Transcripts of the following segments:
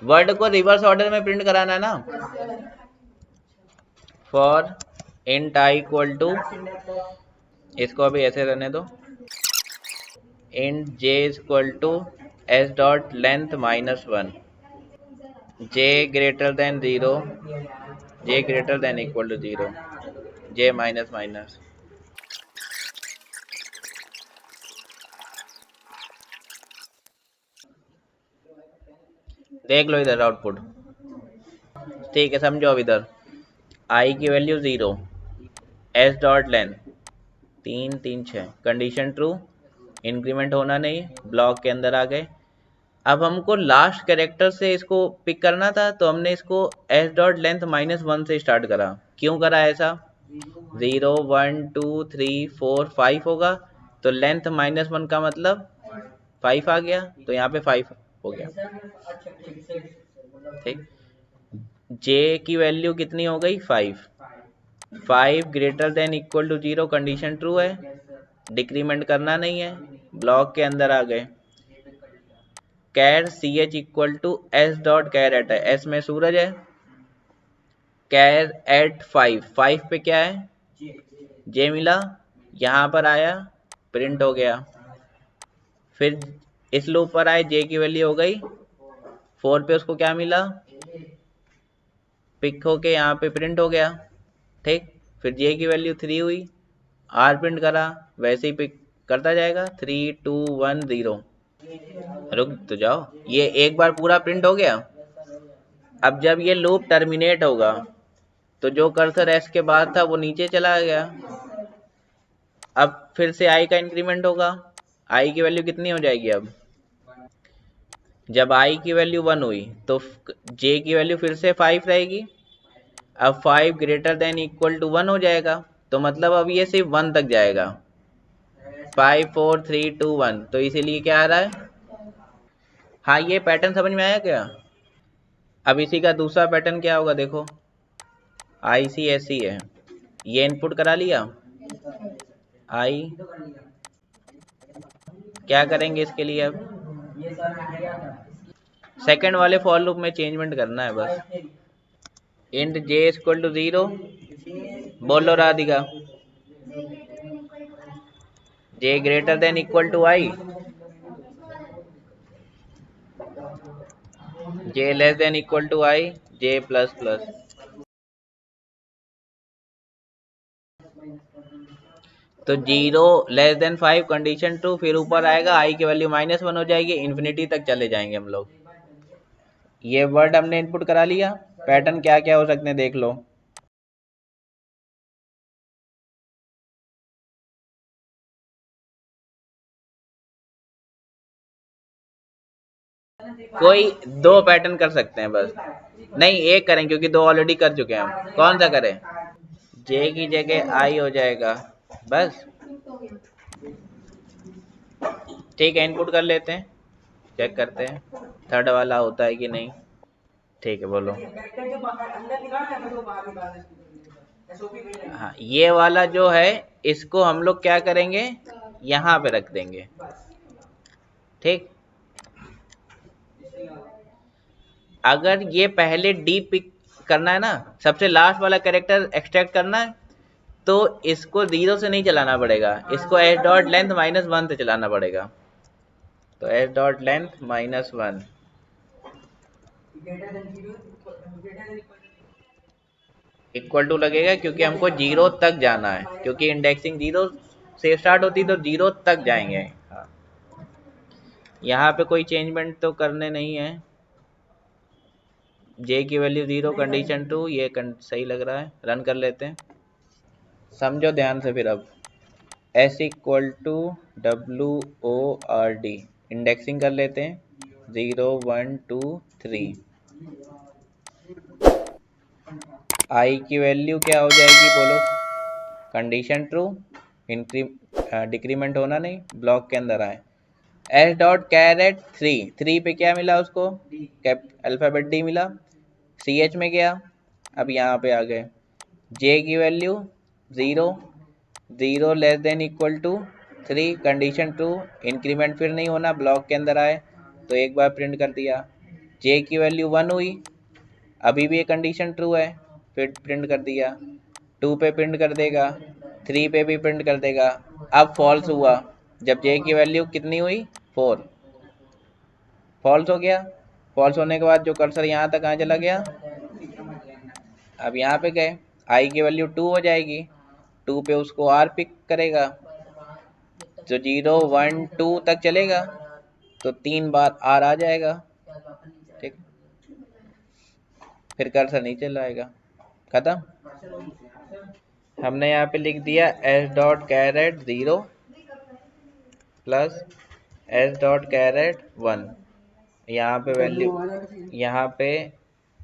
Word को reverse order में print कराना है ना। For int i equal to, इसको अभी ऐसे रहने दो, int j equal to S dot length -1, j greater than 0, j greater than equal to 0, j minus minus. देख लो इधर आउटपुट, ठीक है, समझो। अब इधर आई की value 0, S dot length 3 3 6, condition true, increment होना नहीं, ब्लॉक के अंदर आ गए। अब हमको लास्ट कैरेक्टर से इसको पिक करना था, तो हमने इसको एस डॉट लेंथ -1 से स्टार्ट करा। क्यों करा ऐसा? 0 1 2 3 4 5 होगा, तो लेंथ -1 का मतलब 5 आ गया, तो यहाँ पे 5 हो गया। ठीक, जे की वैल्यू कितनी हो गई? 5। 5 greater than equal to 0, condition true है, डिक्रीमेंट करना नहीं है, ब्लॉक के अंदर आ गए। Char C H equal to S dot char at है, एस में सूरज है, कैर एट 5, 5 पे क्या है? जे मिला, यहाँ पर आया, प्रिंट हो गया। फिर इस लूप पर आए, जे की वैल्यू हो गई 4 पे, उसको क्या मिला? पिक होके यहाँ पे प्रिंट हो गया। ठीक, फिर जे की वैल्यू 3 हुई, आर प्रिंट करा, वैसे ही पिक करता जाएगा, 3 2 1 0। रुक तो जाओ, ये एक बार पूरा प्रिंट हो गया। अब जब ये लूप टर्मिनेट होगा, तो जो कर्सर एस के बाद था वो नीचे चला गया। अब फिर से आई का इंक्रीमेंट होगा, आई की वैल्यू कितनी हो जाएगी? अब जब आई की वैल्यू 1 हुई, तो जे की वैल्यू फिर से 5 रहेगी। अब 5 ग्रेटर देन इक्वल टू 1 हो जाएगा, तो मतलब अब ये सिर्फ 1 तक जाएगा। 5 4 3 2 1, तो इसीलिए क्या आ रहा है? हाँ, ये पैटर्न समझ में आया क्या? अब इसी का दूसरा पैटर्न क्या होगा, देखो, आई सी एस सी है, ये इनपुट करा लिया, आई, क्या करेंगे इसके लिए? अब सेकंड वाले फॉर लूप में चेंजमेंट करना है बस। इंट जे इक्वल टू 0, बोलो Radhika, J greater than equal to I, J less than equal to I, J plus plus. तो 0 लेस देन 5, कंडीशन ट्रू, फिर ऊपर आएगा आई की वैल्यू -1 हो जाएगी, इन्फिनिटी तक चले जाएंगे हम लोग। ये वर्ड हमने इनपुट करा लिया, पैटर्न क्या क्या हो सकते हैं देख लो। कोई दो पैटर्न कर सकते हैं बस, नहीं एक करें, क्योंकि दो ऑलरेडी कर चुके हैं हम। कौन सा करें? जे की जगह आई हो जाएगा बस। ठीक है, इनपुट कर लेते हैं, चेक करते हैं थर्ड वाला होता है कि नहीं। ठीक है, बोलो। हाँ, ये वाला जो है, इसको हम लोग क्या करेंगे, यहाँ पे रख देंगे। ठीक, अगर ये पहले डी पिक करना है ना, सबसे लास्ट वाला कैरेक्टर एक्सट्रैक्ट करना है, तो इसको 0 से नहीं चलाना पड़ेगा, इसको एस डॉट लेंथ -1 से चलाना पड़ेगा। तो s dot length -1 equal to लगेगा, क्योंकि हमको 0 तक जाना है, क्योंकि इंडेक्सिंग 0 से स्टार्ट होती, तो 0 तक जाएंगे। हाँ, यहाँ पे कोई चेंजमेंट तो करने नहीं है। जे की वैल्यू 0, कंडीशन ट्रू, ये सही लग रहा है, रन कर लेते हैं, समझो ध्यान से। फिर अब s equal to WORD, indexing कर लेते हैं, 0 1 2 3। आई की वैल्यू क्या हो जाएगी, बोलो? कंडीशन ट्रू, इंक्री डिक्रीमेंट होना नहीं, ब्लॉक के अंदर आए। एस डॉट कैरेट 3 पे क्या मिला उसको? कैप अल्फ़ाबेट डी मिला, सी एच में गया, अब यहाँ पे आ गए। जे की value 0, 0 less than equal to 3, condition true, increment फिर नहीं होना, ब्लॉक के अंदर आए, तो एक बार प्रिंट कर दिया। जे की वैल्यू 1 हुई, अभी भी ये कंडीशन ट्रू है, फिर प्रिंट कर दिया, 2 पे प्रिंट कर देगा, 3 पे भी प्रिंट कर देगा। अब फॉल्स हुआ जब जे की वैल्यू कितनी हुई 4, फॉल्स हो गया। फॉल्स होने के बाद जो कर्सर यहाँ तक कहाँ चला गया, अब यहाँ पे गए, आई की वैल्यू 2 हो जाएगी, 2 पे उसको आर पिक करेगा, जो 0 1 2 तक चलेगा तो 3 बार आर आ जाएगा, ठीक, फिर कर्सर नीचे लाएगा, खत्म। हमने यहाँ पे लिख दिया s dot caret 0 plus s dot caret 1, यहाँ पे वैल्यू, यहाँ पे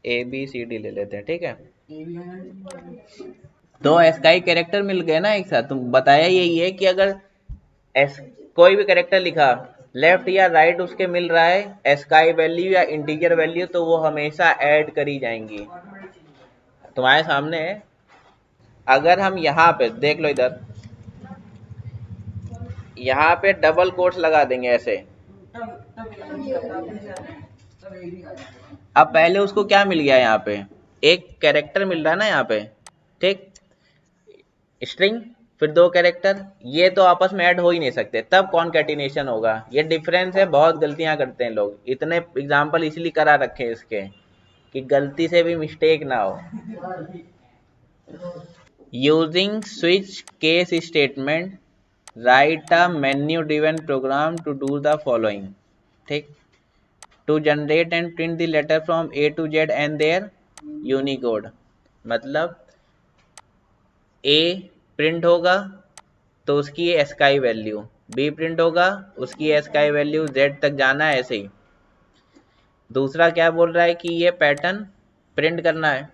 ए बी सी डी ले लेते हैं, ठीक है। तो एस का ही कैरेक्टर मिल गए ना एक साथ। तुम बताया यही है कि अगर एस कोई भी कैरेक्टर लिखा, लेफ्ट या राइट उसके मिल रहा है एस्काई वैल्यू या इंटीजर वैल्यू, तो वो हमेशा ऐड करी जाएंगी। तुम्हारे सामने है, अगर हम यहाँ पे देख लो, इधर यहाँ पे डबल कोट्स लगा देंगे ऐसे, अब पहले उसको क्या मिल गया, यहाँ पे एक कैरेक्टर मिल रहा है ना यहाँ पे, ठीक, स्ट्रिंग, फिर 2 कैरेक्टर, ये तो आपस में ऐड हो ही नहीं सकते, तब कॉन्कैटिनेशन होगा। ये डिफरेंस है, बहुत गलतियां करते हैं लोग, इतने एग्जाम्पल इसलिए करा रखे हैं इसके कि गलती से भी मिस्टेक ना हो। Using switch case statement write a menu driven program to do the following, ठीक, to generate and print the letter from A to Z and there Unicode. मतलब ए प्रिंट होगा तो उसकी एस्काई वैल्यू, बी प्रिंट होगा उसकी ASCII value, Z तक जाना है ऐसे ही। दूसरा क्या बोल रहा है कि ये पैटर्न प्रिंट करना है,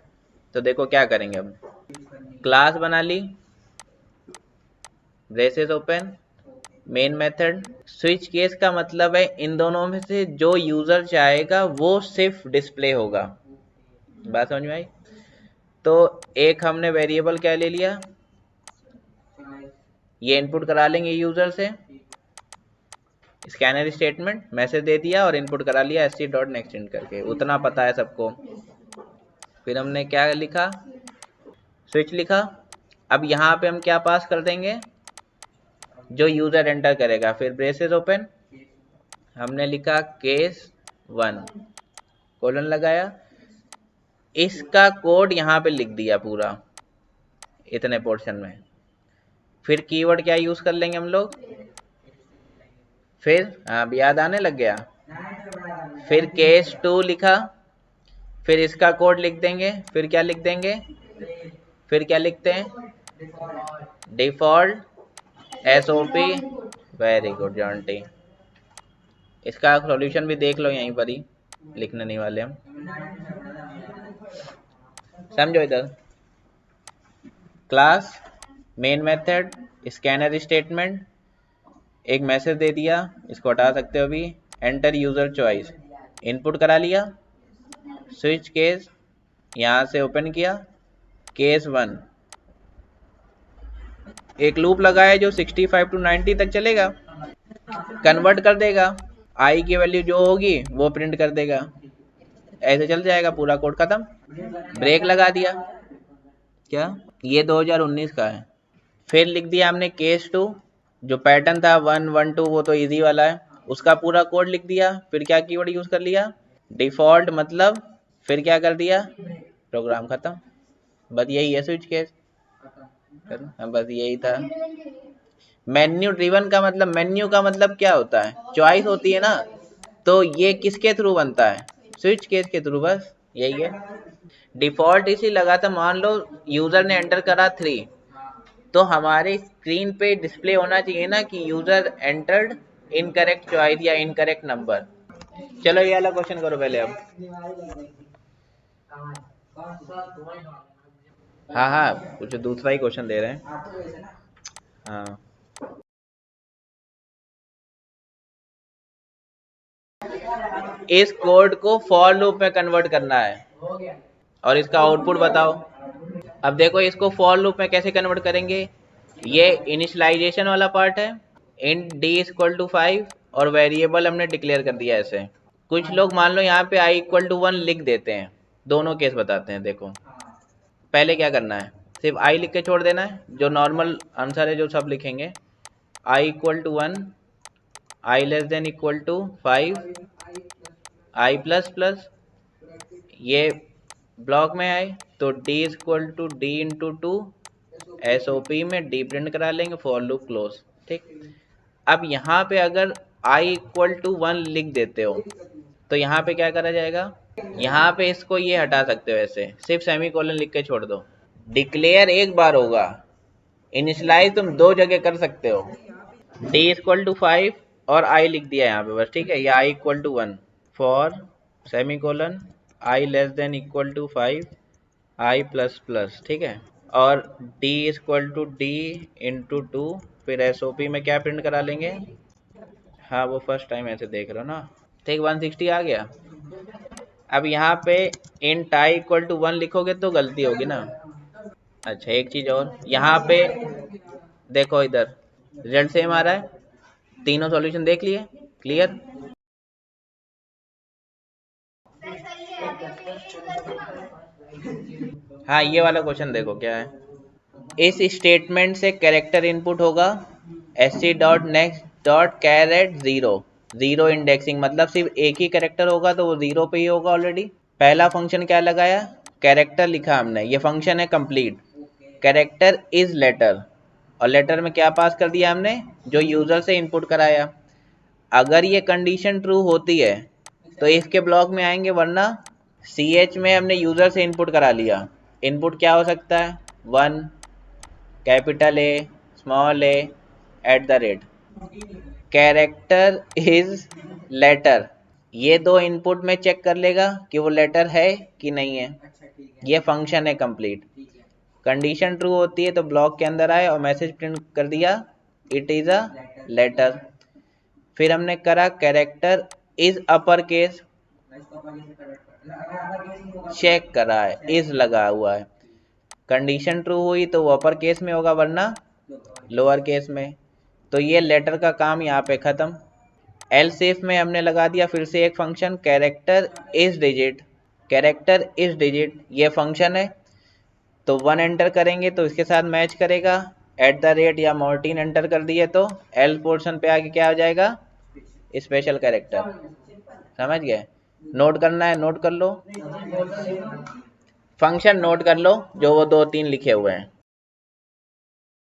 तो देखो क्या करेंगे, अब क्लास बना ली, braces open, main method, switch case का मतलब है इन दोनों में से जो यूजर चाहेगा वो सिर्फ डिस्प्ले होगा। बात समझ में आई? तो एक हमने वेरिएबल क्या ले लिया, ये इनपुट करा लेंगे यूजर से, स्कैनर स्टेटमेंट मैसेज दे दिया और इनपुट करा लिया sc डॉट नेक्स्ट इंट करके, उतना पता है सबको। फिर हमने क्या लिखा, स्विच लिखा। अब यहाँ पे हम क्या पास कर देंगे, जो यूजर एंटर करेगा, फिर ब्रेसेस ओपन, हमने लिखा केस 1 कोलन लगाया, इसका कोड यहाँ पे लिख दिया पूरा इतने पोर्शन में। फिर कीवर्ड क्या यूज कर लेंगे हम लोग, फिर अब याद आने लग गया, फिर केस 2 लिखा, फिर इसका कोड लिख देंगे, फिर क्या लिख देंगे, फिर क्या लिखते हैं, default SOP, very good Jonty. इसका सॉल्यूशन भी देख लो यहीं पर ही, लिखने नहीं वाले हम, समझो। इधर class, main method, scanner statement, एक मैसेज दे दिया, इसको हटा सकते हो अभी, एंटर यूजर चॉइस, इनपुट करा लिया, स्विच केस यहाँ से ओपन किया, केस 1, एक लूप लगाया जो 65 टू 90 तक चलेगा, कन्वर्ट कर देगा, आई की वैल्यू जो होगी वो प्रिंट कर देगा, ऐसे चल जाएगा पूरा कोड खत्म। ब्रेक लगा दिया, क्या ये 2019 का है। फिर लिख दिया हमने केस 2, जो पैटर्न था 1 1 2 वो तो इजी वाला है, उसका पूरा कोड लिख दिया। फिर क्या कीवर्ड यूज कर लिया, डिफॉल्ट, मतलब फिर क्या कर दिया, प्रोग्राम खत्म। बस यही है स्विच केस, बस यही था। मेन्यू ड्रिवन का मतलब, मेन्यू का मतलब क्या होता है, चॉइस होती है ना, तो ये किसके थ्रू बनता है, स्विच केस के थ्रू, बस यही है। डिफॉल्ट इसी लगा था, मान लो यूजर ने एंटर करा 3, तो हमारे स्क्रीन पे डिस्प्ले होना चाहिए ना कि यूजर एंटर्ड इनकरेक्ट चॉइस या इनकरेक्ट नंबर। चलो ये वाला क्वेश्चन करो पहले अब। हाँ हाँ, कुछ दूसरा ही क्वेश्चन दे रहे हैं। हाँ, इस कोड को फॉर लूप में कन्वर्ट करना है और इसका आउटपुट बताओ। अब देखो इसको फॉर लूप में कैसे कन्वर्ट करेंगे, ये इनिशियलाइजेशन वाला पार्ट है, इंट डी इक्वल टू 5 और वेरिएबल हमने डिक्लेयर कर दिया ऐसे, कुछ लोग मान लो यहाँ पे i इक्वल टू 1 लिख देते हैं, दोनों केस बताते हैं। देखो पहले क्या करना है, सिर्फ i लिख के छोड़ देना है, जो नॉर्मल आंसर है जो सब लिखेंगे, i equal to 1, i less than equal to 5, i plus plus, ये ब्लॉक में आए तो d equal to d into two, SOP में d प्रिंट करा लेंगे, फॉर लूप क्लोज। ठीक, अब यहाँ पे अगर i इक्वल टू 1 लिख देते हो तो यहाँ पे क्या करा जाएगा, यहाँ पे इसको ये हटा सकते हो, ऐसे सिर्फ सेमी कोलन लिख के छोड़ दो। डिक्लेयर एक बार होगा, इनिशलाइज तुम दो जगह कर सकते हो, d इक्वल टू 5 और i लिख दिया यहाँ पे बस। ठीक है, या i equal to 1 for semicolon i less than equal to 5 i plus plus. ठीक है, और d equal to d into two, फिर SOP में क्या प्रिंट करा लेंगे। हाँ वो फर्स्ट टाइम ऐसे देख रहे हो ना। ठीक, 160 आ गया। अब यहाँ पे इंट i इक्वल टू 1 लिखोगे तो गलती होगी ना। अच्छा एक चीज और, यहाँ पे देखो इधर रिजल्ट सेम आ रहा है, तीनों सॉल्यूशन देख लिए, क्लियर। हाँ ये वाला क्वेश्चन देखो क्या है, इस स्टेटमेंट से कैरेक्टर इनपुट होगा sc dot next dot caret 0, 0 indexing, मतलब सिर्फ एक ही कैरेक्टर होगा तो वो 0 पे ही होगा ऑलरेडी। पहला फंक्शन क्या लगाया, कैरेक्टर लिखा हमने, ये फंक्शन है कंप्लीट, कैरेक्टर इज लेटर, और लेटर में क्या पास कर दिया हमने, जो यूजर से इनपुट कराया। अगर ये कंडीशन ट्रू होती है तो इसके ब्लॉक में आएंगे, वरना ch में हमने यूजर से इनपुट करा लिया। इनपुट क्या हो सकता है, 1, capital A, small a, at the rate, character is letter, ये दो इनपुट में चेक कर लेगा कि वो लेटर है कि नहीं है। ये फंक्शन है कंप्लीट, कंडीशन ट्रू होती है तो ब्लॉक के अंदर आए और मैसेज प्रिंट कर दिया, इट इज अ लेटर। फिर हमने करा character is upper case, check करा है, इज लगा हुआ है, कंडीशन ट्रू हुई तो वो अपर केस में होगा, वरना लोअर केस में। तो ये लेटर का काम यहाँ पे खत्म। एल्स इफ में हमने लगा दिया फिर से एक function, character is digit, character is digit ये फंक्शन है, तो 1 एंटर करेंगे तो इसके साथ मैच करेगा, एट द रेट या मॉर्टिन एंटर कर दिए तो एल पोर्शन पे आके क्या हो जाएगा, स्पेशल कैरेक्टर। समझ गए, नोट करना है नोट कर लो, फंक्शन नोट कर लो जो वो 2-3 लिखे हुए हैं।